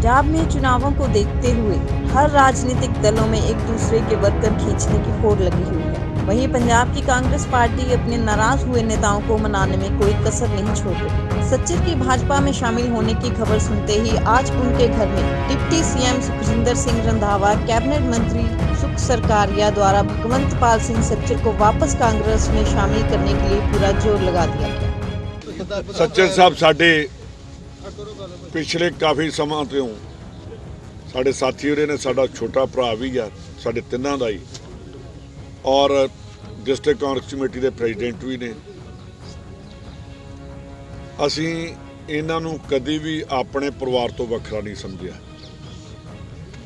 पंजाब में चुनावों को देखते हुए हर राजनीतिक दलों में एक दूसरे के वर्कर खींचने की होड़ लगी हुई है। वहीं पंजाब की कांग्रेस पार्टी अपने नाराज हुए नेताओं को मनाने में कोई कसर नहीं छोड़ रही। सच्चर की भाजपा में शामिल होने की खबर सुनते ही आज उनके घर में deputy CM Sukhjinder Singh Randhawa, cabinet मंत्री सुख सरकारिया द्वारा भगवंत पाल सिंह सच्चर को वापस कांग्रेस में शामिल करने के लिए पूरा जोर लगा दिया गया। सच्चर साहब साडे पिछले काफ़ी सਮਾं ਤੋਂ ਸਾਡੇ ਸਾਥੀ ਹੋਰੇ ਨੇ, ਸਾਡਾ ਛੋਟਾ ਭਰਾ ਵੀ ਆ, ਸਾਡੇ ਤਿੰਨਾਂ ਦਾ ਹੀ, ਔਰ ਡਿਸਟ੍ਰਿਕਟ ਕਾਂਗਰਸ ਕਮੇਟੀ ਦੇ ਪ੍ਰੈਜ਼ੀਡੈਂਟ ਵੀ ਨੇ। ਅਸੀਂ ਇਹਨਾਂ ਨੂੰ ਕਦੀ ਵੀ ਆਪਣੇ ਪਰਿਵਾਰ ਤੋਂ ਵੱਖਰਾ ਨਹੀਂ ਸਮਝਿਆ।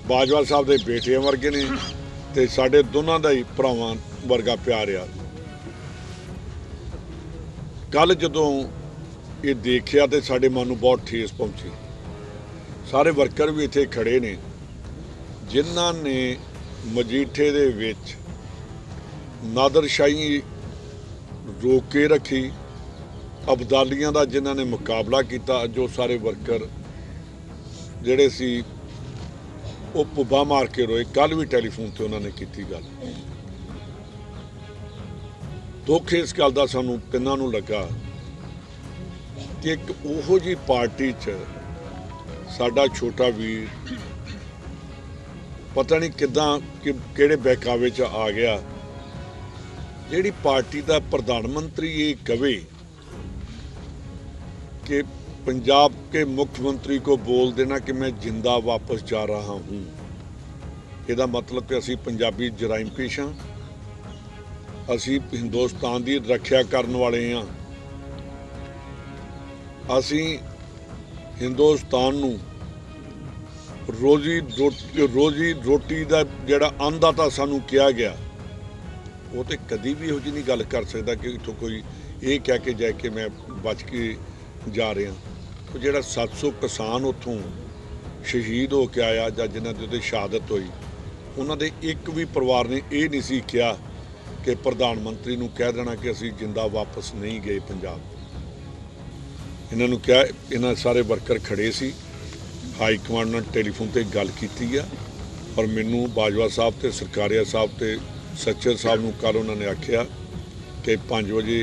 ਬਾਜਵਾ ਸਾਹਿਬ ਦੇ ਬੇਟੇ ਵਰਗੇ ਨੇ ਤੇ ਸਾਡੇ ਦੋਨਾਂ ਦਾ ਹੀ ਭਰਾਵਾਂ ਵਰਗਾ ਪਿਆਰ ਆ। ਕੱਲ ਜਦੋਂ ਇਹ ਦੇਖਿਆ ਤੇ ਸਾਡੇ ਮਨ ਨੂੰ ਬਹੁਤ ਠੇਸ ਪਹੁੰਚੀ। ਸਾਰੇ ਵਰਕਰ ਵੀ ਇੱਥੇ ਖੜੇ ਨੇ ਜਿਨ੍ਹਾਂ ਨੇ ਮਜੀਠੇ ਦੇ ਵਿੱਚ ਨਾਦਰਸ਼ਾਹੀ ਰੋਕ ਕੇ ਰੱਖੀ, ਅਬਦਾਲੀਆਂ ਦਾ ਜਿਨ੍ਹਾਂ ਨੇ ਮੁਕਾਬਲਾ ਕੀਤਾ। ਜੋ ਸਾਰੇ ਵਰਕਰ ਜਿਹੜੇ ਸੀ ਉਹ ਪੁੱਬਾ ਮਾਰ ਕੇ ਰੋਏ। ਕੱਲ ਵੀ ਟੈਲੀਫੋਨ ਤੇ ਉਹਨਾਂ ਨੇ ਕੀਤੀ ਗੱਲ। ਦੁੱਖ ਇਸ ਗੱਲ ਦਾ ਸਾਨੂੰ ਤਿੰਨਾਂ ਨੂੰ ਲੱਗਾ ਕਿ ਇੱਕ ਉਹੋ ਜਿਹੀ ਪਾਰਟੀ 'ਚ ਸਾਡਾ ਛੋਟਾ ਵੀਰ ਪਤਾ ਨਹੀਂ ਕਿੱਦਾਂ ਕਿਹੜੇ ਬਹਿਕਾਵੇ 'ਚ ਆ ਗਿਆ। ਜਿਹੜੀ ਪਾਰਟੀ ਦਾ ਪ੍ਰਧਾਨ ਮੰਤਰੀ ਇਹ ਕਵੇ कि पंजाब के मुख्यमंत्री को बोल देना कि मैं जिंदा वापस जा रहा हूँ, ਇਹਦਾ मतलब कि असी पंजाबी जराइम पेश हाँ, असी हिंदुस्तान की रक्षा करने वाले हाँ। असी हिंदुस्तान नूं रोजी रोटी का जिहड़ा अन्नदाता सानू किया गया, वो तो कदी भी इहो जी नहीं गल कर सकता कि इत्थों कोई ये कह के जाए कि मैं बच के जा रहे हैं। तो जिहड़ा 700 किसान उत्थों शहीद हो के आया जां जिन्हां दे उत्ते शहादत हुई, उन्हां दे एक भी परिवार ने ये नहीं सी कहा कि प्रधानमंत्री नूं कह देना कि असीं जिंदा वापस नहीं गए पंजाब। इन्हां नूं क्या, इन्हां सारे वर्कर खड़े सी, हाई कमांड नाल टैलीफोन ते गल कीती आ और मैनूं बाजवा साहब ते सरकारिया साहब ते सच्चर साहब नूं कल उन्हां ने आखिया कि 5 वजे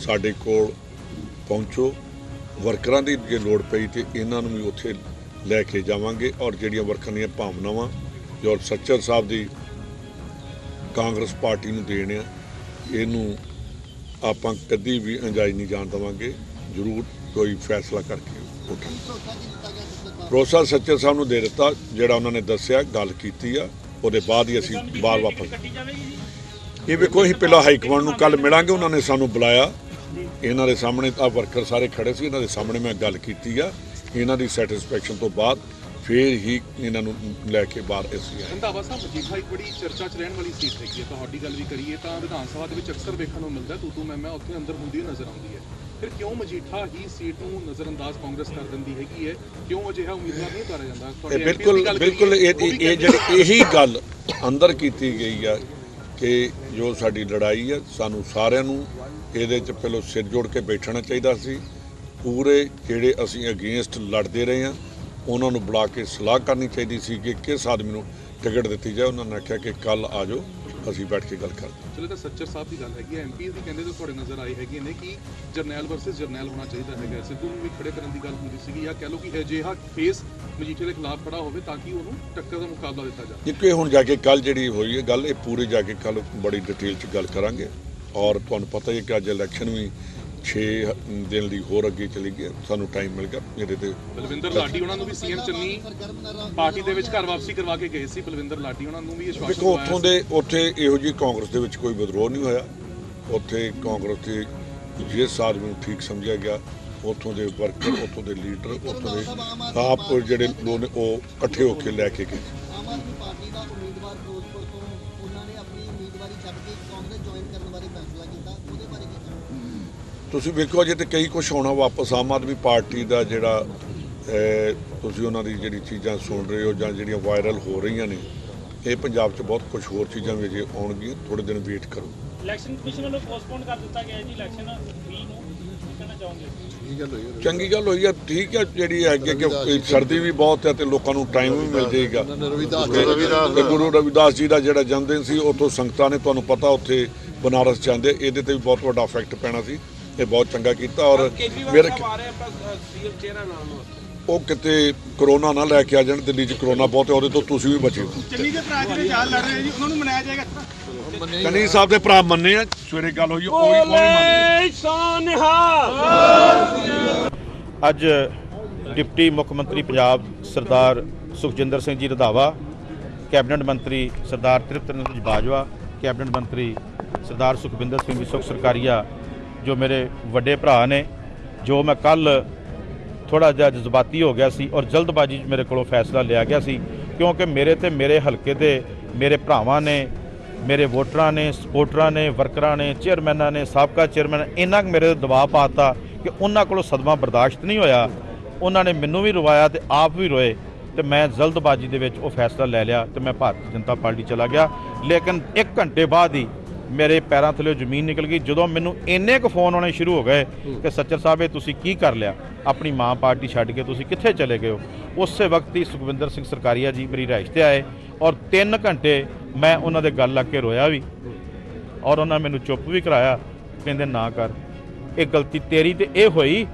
साडे कोल पहुँचो, वर्करां दी जे लोड़ पई ते इन्हां नूं भी उत्थे लैके जावांगे और जिहड़ियां वर्करां दीयां भावनावां जो सच्चर साहब दी कांग्रेस पार्टी नूं देण आ, इहनूं आपां कदी भी अंजाई नहीं जाण देवांगे। जरूर कोई फैसला करके उठांगे। भरोसा सच्चर साहब नूं दे दित्ता, जिहड़ा उन्हां ने दस्सिया गल कीती आ, ਉਹਦੇ ਬਾਅਦ ही असीं बाहर वापस। ये वेखो असीं पहला हाई कमांड नूं कल मिलांगे, उन्होंने सानूं बुलाया, इन्हां दे सामने आ वर्कर सारे खड़े सी, इन्हां दे सामने मैं गल कीती आ, इन्हां दी सैटिस्फैक्शन तो बाद फिर ही इन्हां नूं लैके बाहर असीं आए। रंधावा साहब, मजीठा एक बड़ी चर्चा च रहने वाली सीट हैगी है। तुहाडी गल भी करिए तां विधान सभा दे विच अक्सर वेखण नूं मिलदा तू मैं उत्थे अंदर हुंदी नज़र आउंदी है। फिर क्यों मजीठा ही सीट नूं नज़रअंदाज कांग्रेस कर दिंदी हैगी है? क्यों अजिहा उम्मीदवार नहीं उतारा जांदा? बिल्कुल यही गल अंदर कीती गई है कि जो साडी लड़ाई है, सानू सारिआं नूं ਇਹਦੇ 'ਚ ਪਹਿਲਾਂ सिर जोड़ के बैठना चाहिए सी। पूरे ਜਿਹੜੇ ਅਸੀਂ अगेंस्ट लड़ते रहे हैं ਉਹਨਾਂ ਨੂੰ बुला के सलाह करनी चाहिए सी कि किस आदमी ਨੂੰ टिकट दी जाए। उन्होंने आख्या कि कल आ जाओ, ਅਸੀਂ बैठ के गल करते। चलो तो सच्चर साहब की गल हैगी, एमपी भी कहते तो थोड़े नज़र आए हैगे ने कि जरनैल वर्सेस जरनैल होना चाहिए हैगा। सिद्धू ਨੂੰ ਵੀ ਖੜੇ ਕਰਨ ਦੀ ਗੱਲ ਹੁੰਦੀ ਸੀਗੀ, ਜਾਂ ਕਹਿ ਲਓ ਕਿ ਅਜਿਹਾ ਫੇਸ ਮਜੀਠੇ ਦੇ ਖਿਲਾਫ ਖੜਾ ਹੋਵੇ ਤਾਂ ਕਿ ਉਹਨੂੰ ਟੱਕਰ ਦਾ ਮੁਕਾਬਲਾ ਦਿੱਤਾ ਜਾਵੇ। ਜਿੱਕੇ ਹੁਣ ਜਾ ਕੇ ਕੱਲ ਜਿਹੜੀ ਹੋਈ ਹੈ ਗੱਲ, ਇਹ ਪੂਰੀ ਜਾ ਕੇ ਕੱਲ ਬੜੀ ਡਿਟੇਲ 'ਚ ਗੱਲ ਕਰਾਂਗੇ। और तुहानूं पता ही है कि अज इलैक्शन भी 6 दिन ਲਈ ਹੋਰ ਅੱਗੇ ਚਲੀ ਗਈ, ਸਾਨੂੰ ਟਾਈਮ ਮਿਲ ਗਿਆ। ਮੇਰੇ ਤੇ ਬਲਵਿੰਦਰ ਲਾਡੀ ਉਹਨਾਂ ਨੂੰ ਵੀ ਸੀਐਮ ਚੰਨੀ ਪਾਰਟੀ ਦੇ ਵਿੱਚ ਘਰ ਵਾਪਸੀ ਕਰਵਾ ਕੇ ਗਏ ਸੀ। ਬਲਵਿੰਦਰ ਲਾਡੀ ਉਹਨਾਂ ਨੂੰ ਵੀ ਵਿਸ਼ਵਾਸ ਦੇਖੋ ਉੱਥੇ ਇਹੋ ਜਿਹੀ ਕਾਂਗਰਸ ਦੇ ਵਿੱਚ ਕੋਈ ਵਿਦਰੋਹ ਨਹੀਂ ਹੋਇਆ। ਉੱਥੇ ਕਾਂਗਰਸ ਦੇ ਜਿਸ ਆਦਮੀ ਨੂੰ ਠੀਕ ਸਮਝਿਆ ਗਿਆ, ਉੱਥੋਂ ਦੇ ਵਰਕਰ, ਉੱਥੋਂ ਦੇ ਲੀਡਰ, ਉੱਥੋਂ ਦੇ ਆਪ ਜਿਹੜੇ ਲੋਕ ਨੇ ਉਹ ਇਕੱਠੇ ਹੋ ਕੇ ਲੈ ਕੇ ਗਏ। ਆਮ ਆਦਮੀ ਪਾਰਟੀ ਦਾ ਉਮੀਦਵਾਰ ਫਿਰੋਜ਼ਪੁਰ ਤੋਂ ਉਹਨਾਂ ਨੇ ਆਪਣੀ ਉਮੀਦਵਾਰੀ ਛੱਡ ਕੇ ਕਾਂਗਰਸ ਜੁਆਇਨ ਕਰਨ ਬਾਰੇ ਫੈਸਲਾ ਕੀਤਾ, ਉਹਦੇ ਬਾਰੇ ਕੀ ਕਹਿਣਾ? ਤੁਸੀਂ ਵੇਖੋ ਅਜੇ ਤੇ ਕਈ ਕੁਛ ਹੋਣਾ ਵਾਪਸ। ਆਮ ਆਦਮੀ ਪਾਰਟੀ ਦਾ ਜਿਹੜਾ ਤੁਸੀਂ ਉਹਨਾਂ ਦੀ ਜਿਹੜੀ ਚੀਜ਼ਾਂ ਸੁਣ ਰਹੇ ਹੋ ਜਾਂ ਜਿਹੜੀਆਂ ਵਾਇਰਲ ਹੋ ਰਹੀਆਂ ਨੇ, ਇਹ ਪੰਜਾਬ 'ਚ ਬਹੁਤ ਕੁਛ ਹੋਰ ਚੀਜ਼ਾਂ ਵੀ ਅਜੇ ਆਉਣਗੀਆਂ। ਥੋੜ੍ਹੇ ਦਿਨ ਵੇਟ ਕਰੋ। ਇਲੈਕਸ਼ਨ ਕਮਿਸ਼ਨ ਵੱਲੋਂ ਪੋਸਟਪੋਨ ਕਰ ਦਿੱਤਾ ਗਿਆ ਜੀ ਇਲੈਕਸ਼ਨ 20 ਨੂੰ। ਚੰਗੀ ਗੱਲ ਹੋਈ ਹੈ, ਠੀਕ ਹੈ। ਜਿਹੜੀ ਹੈਗੀ ਕਿ ਸਰਦੀ ਵੀ ਬਹੁਤ ਹੈ ਤੇ ਲੋਕਾਂ ਨੂੰ ਟਾਈਮ ਵੀ ਮਿਲ ਜਾਏਗਾ। ਤੇ ਗੁਰੂ ਰਵਿਦਾਸ ਜੀ ਦਾ ਜਿਹੜਾ ਜਨਮ ਦਿਨ ਸੀ, ਉੱਥੋਂ ਸੰਗਤਾਂ ਨੇ, ਤੁਹਾਨੂੰ ਪਤਾ, ਉੱਥੇ ਬਨਾਰਸ ਜਾਂਦੇ, ਇਹਦੇ ਤੇ ਵੀ ਬਹੁਤ ਵੱਡਾ ਇਫੈਕਟ ਪੈਣਾ ਸੀ। ਇਹ ਬਹੁਤ ਚੰਗਾ ਕੀਤਾ। ਔਰ ਮੇਰੇ ਉਹ ਕਿਤੇ ਕਰੋਨਾ ਨਾ ਲੈ ਕੇ ਆ ਜਾਣ। ਦਿੱਲੀ 'ਚ ਕਰੋਨਾ ਬਹੁਤ ਹੈ, ਉਹਦੇ ਤੋਂ ਤੁਸੀਂ ਵੀ ਬਚੇ। ਚੰਨੀ ਦੇ ਭਰਾ ਜਿਹੜੇ ਚਾਲ ਲੜ ਰਹੇ ਜੀ, ਉਹਨਾਂ ਨੂੰ ਮਨਾਇਆ ਜਾਏਗਾ। ਚੰਨੀ ਸਾਹਿਬ ਦੇ ਭਰਾ ਮੰਨੇ ਆ, ਸਵੇਰੇ ਗੱਲ ਹੋਈ, ਉਹ ਵੀ ਮੰਨੇ। ਅੱਜ ਡਿਪਟੀ ਮੁੱਖ ਮੰਤਰੀ ਪੰਜਾਬ ਸਰਦਾਰ ਸੁਖਜਿੰਦਰ ਸਿੰਘ ਜੀ ਰੰਧਾਵਾ, ਕੈਬਨਿਟ ਮੰਤਰੀ ਸਰਦਾਰ ਤ੍ਰਿਪਤ ਰੰਜਨ ਬਾਜਵਾ, ਕੈਬਨਿਟ ਮੰਤਰੀ ਸਰਦਾਰ ਸੁਖਬਿੰਦਰ ਸਿੰਘ ਜੀ ਸੁਖ ਸਰਕਾਰੀਆ, ਜੋ ਮੇਰੇ ਵੱਡੇ ਭਰਾ ਨੇ, ਜੋ ਮੈਂ ਕੱਲ ਥੋੜਾ ਜਿਹਾ ਜਜ਼ਬਾਤੀ ਹੋ ਗਿਆ ਸੀ ਔਰ ਜਲਦਬਾਜ਼ੀ 'ਚ ਮੇਰੇ ਕੋਲੋਂ ਫੈਸਲਾ ਲਿਆ ਗਿਆ ਸੀ, ਕਿਉਂਕਿ ਮੇਰੇ ਹਲਕੇ ਦੇ ਮੇਰੇ ਭਰਾਵਾਂ ਨੇ, ਮੇਰੇ ਵੋਟਰਾਂ ਨੇ, ਸਪੋਰਟਰਾਂ ਨੇ, ਵਰਕਰਾਂ ਨੇ, ਚੇਅਰਮੈਨਾਂ ਨੇ, ਸਾਬਕਾ ਚੇਅਰਮੈਨ, ਇੰਨਾ ਕੁ ਮੇਰੇ 'ਤੇ ਦਬਾਅ ਪਾਤਾ ਕਿ ਉਹਨਾਂ ਕੋਲੋਂ ਸਦਮਾ ਬਰਦਾਸ਼ਤ ਨਹੀਂ ਹੋਇਆ। ਉਹਨਾਂ ਨੇ ਮੈਨੂੰ ਵੀ ਰਵਾਇਆ ਤੇ ਆਪ ਵੀ ਰੋਏ, ਤੇ ਮੈਂ ਜਲਦਬਾਜ਼ੀ ਦੇ ਵਿੱਚ ਉਹ ਫੈਸਲਾ ਲੈ ਲਿਆ ਤੇ ਮੈਂ ਭਾਰਤੀ ਜਨਤਾ ਪਾਰਟੀ ਚਲਾ ਗਿਆ। ਲੇਕਿਨ 1 ਘੰਟੇ ਬਾਅਦ ਹੀ ਮੇਰੇ ਪੈਰਾਂ ਥੱਲੇ ਜ਼ਮੀਨ ਨਿਕਲ ਗਈ, ਜਦੋਂ ਮੈਨੂੰ ਇੰਨੇ ਕੁ ਫੋਨ ਆਉਣੇ ਸ਼ੁਰੂ ਹੋ ਗਏ ਕਿ ਸੱਚਰ ਸਾਹਿਬ ਇਹ ਤੁਸੀਂ ਕੀ ਕਰ ਲਿਆ, ਆਪਣੀ ਮਾਂ ਪਾਰਟੀ ਛੱਡ ਕੇ ਤੁਸੀਂ ਕਿੱਥੇ ਚਲੇ ਗਏ ਹੋ। ਉਸੇ ਵਕਤ ਹੀ ਸੁਖਵਿੰਦਰ ਸਿੰਘ ਸਰਕਾਰੀਆ ਜੀ ਮੇਰੀ ਰਿਹਾਇਸ਼ 'ਤੇ ਆਏ ਔਰ 3 ਘੰਟੇ ਮੈਂ ਉਹਨਾਂ ਦੇ ਗੱਲ ਲੱਗ ਕੇ ਰੋਇਆ ਵੀ, ਔਰ ਉਹਨਾਂ ਮੈਨੂੰ ਚੁੱਪ ਵੀ ਕਰਾਇਆ। ਕਹਿੰਦੇ ਨਾ ਕਰ, ਇਹ ਗਲਤੀ ਤੇਰੀ ਤੇ ਇਹ ਹੋਈ,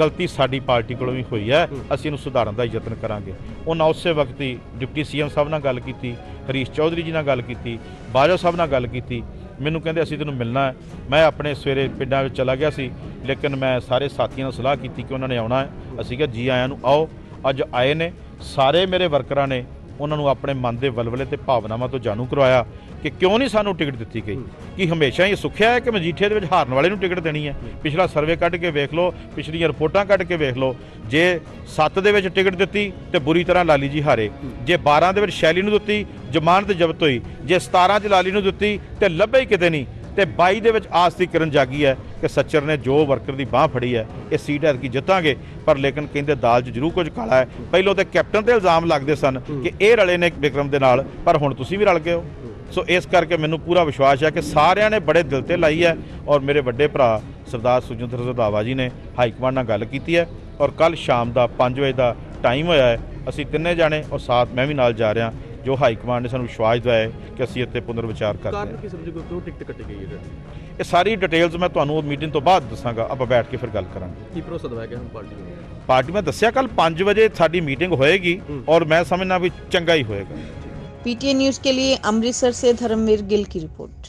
ਗਲਤੀ ਸਾਡੀ ਪਾਰਟੀ ਕੋਲੋਂ ਵੀ ਹੋਈ ਹੈ, ਅਸੀਂ ਇਹਨੂੰ ਸੁਧਾਰਨ ਦਾ ਯਤਨ ਕਰਾਂਗੇ। ਉਹਨਾਂ ਉਸੇ ਵਕਤ ਹੀ ਡਿਪਟੀ ਸੀਐਮ ਸਾਹਿਬ ਨਾਲ ਗੱਲ ਕੀਤੀ, ਹਰੀਸ਼ ਚੌਧਰੀ ਜੀ ਨਾਲ ਗੱਲ ਕੀਤੀ, ਬਾਜਵਾ ਸਾਹਿਬ ਨਾਲ ਗੱਲ ਕੀਤੀ। ਮੈਨੂੰ ਕਹਿੰਦੇ ਅਸੀਂ ਤੈਨੂੰ ਮਿਲਣਾ ਹੈ। ਮੈਂ ਆਪਣੇ ਸਵੇਰੇ ਪਿੰਡਾਂ ਵਿੱਚ ਚਲਾ ਗਿਆ ਸੀ, ਲੇਕਿਨ ਮੈਂ ਸਾਰੇ ਸਾਥੀਆਂ ਨਾਲ ਸਲਾਹ ਕੀਤੀ ਕਿ ਉਹਨਾਂ ਨੇ ਆਉਣਾ ਹੈ। ਅਸੀਂ ਕਿਹਾ ਜੀ ਆਇਆਂ ਨੂੰ, ਆਓ। ਅੱਜ ਆਏ ਨੇ ਸਾਰੇ ਮੇਰੇ ਵਰਕਰਾਂ ਨੇ, ਉਹਨਾਂ ਨੂੰ ਆਪਣੇ ਮਨ ਦੇ ਵਲਵਲੇ ਤੇ ਭਾਵਨਾਵਾਂ ਤੋਂ ਜਾਣੂ ਕਰਵਾਇਆ ਕਿ ਕਿਉਂ ਨਹੀਂ ਸਾਨੂੰ ਟਿਕਟ ਦਿੱਤੀ ਗਈ। ਕਿ ਹਮੇਸ਼ਾ ਹੀ ਸੁੱਖਿਆ ਹੈ ਕਿ ਮਜੀਠੇ ਦੇ ਵਿੱਚ ਹਾਰਨ ਵਾਲੇ ਨੂੰ ਟਿਕਟ ਦੇਣੀ ਹੈ। ਪਿਛਲਾ ਸਰਵੇ ਕੱਢ ਕੇ ਵੇਖ ਲਓ, ਪਿਛਲੀਆਂ ਰਿਪੋਰਟਾਂ ਕੱਢ ਕੇ ਵੇਖ ਲਓ। ਜੇ 7 ਦੇ ਵਿੱਚ ਟਿਕਟ ਦਿੱਤੀ ਤੇ ਬੁਰੀ ਤਰ੍ਹਾਂ ਲਾਲੀ ਜੀ ਹਾਰੇ, ਜੇ 12 ਦੇ ਵਿੱਚ ਸ਼ੈਲੀ ਨੂੰ ਦਿੱਤੀ ਜ਼ਮਾਨਤ ਜ਼ਬਤ ਹੋਈ, ਜੇ 17 'ਚ ਲਾਲੀ ਨੂੰ ਦਿੱਤੀ ਤੇ ਲੱਭੇ ਹੀ ਕਿਤੇ ਨਹੀਂ, ਤੇ 22 ਦੇ ਵਿੱਚ ਆਸ ਦੀ ਕਿਰਨ ਜਾਗੀ ਹੈ ਕਿ ਸੱਚਰ ਨੇ ਜੋ ਵਰਕਰ ਦੀ ਬਾਹ ਫੜੀ ਹੈ, ਇਹ ਸੀਟ ਐਤਕੀ ਜਿੱਤਾਂਗੇ। ਪਰ ਲੇਕਿਨ ਕਹਿੰਦੇ ਦਾਲ 'ਚ ਜ਼ਰੂਰ ਕੁਝ ਕਾਲਾ ਹੈ। ਪਹਿਲੋਂ ਤੇ ਕੈਪਟਨ ਤੇ ਇਲਜ਼ਾਮ ਲੱਗਦੇ ਸਨ ਕਿ ਇਹ ਰਲੇ ਨੇ ਵਿਕਰਮ ਦੇ ਨਾਲ, ਪਰ ਹੁਣ ਤੁਸੀਂ ਵੀ ਰਲ ਗਏ ਹੋ। ਸੋ ਇਸ ਕਰਕੇ ਮੈਨੂੰ ਪੂਰਾ ਵਿਸ਼ਵਾਸ ਹੈ ਕਿ ਸਾਰਿਆਂ ਨੇ ਬੜੇ ਦਿਲ ਤੇ ਲਾਈ ਹੈ। ਔਰ ਮੇਰੇ ਵੱਡੇ ਭਰਾ ਸਰਦਾਰ ਸੁਖਜਿੰਦਰ ਸਿੰਘ ਰੰਧਾਵਾ ਜੀ ਨੇ ਹਾਈ ਕਮਾਂਡ ਨਾਲ ਗੱਲ ਕੀਤੀ ਹੈ ਔਰ ਕੱਲ ਸ਼ਾਮ ਦਾ 5 ਵਜੇ ਦਾ ਟਾਈਮ ਹੋਇਆ ਹੈ। ਅਸੀਂ ਤਿੰਨੇ ਜਾਣੇ ਔਰ ਸਾਥ ਮੈਂ ਵੀ ਨਾਲ ਜਾ ਰਿਹਾ, ਜੋ ਹਾਈ ਕਮਾਂਡ ਨੇ ਸਾਨੂੰ ਵਿਸ਼ਵਾਸ ਦਿਵਾਇਆ ਕਿ ਅਸੀਂ ਇੱਥੇ ਪੁਨਰ ਵਿਚਾਰ ਕਰਦੇ ਹਾਂ। ਕਿਉਂ ਟਿਕਟ ਕੱਟੀ ਗਈ ਹੈ? ਇਹ ਸਾਰੀ ਡਿਟੇਲਸ ਮੈਂ ਤੁਹਾਨੂੰ ਉਹ ਮੀਟਿੰਗ ਤੋਂ ਬਾਅਦ ਦੱਸਾਂਗਾ, ਆਪਾਂ ਬੈਠ ਕੇ ਫਿਰ ਗੱਲ ਕਰਾਂਗੇ। ਕੀ ਭਰੋਸਾ ਦਵਾਇਆ ਗਿਆ ਹੁਣ ਪਾਰਟੀ ਮੈਂ ਦੱਸਿਆ ਕੱਲ 5 ਵਜੇ ਸਾਡੀ ਮੀਟਿੰਗ ਹੋਏਗੀ ਔਰ ਮੈਂ ਸਮਝਣਾ ਵੀ ਚੰਗਾ ਹੀ ਹੋਏਗਾ। पीटीए न्यूज के लिए अमृतसर से धर्मवीर गिल की रिपोर्ट।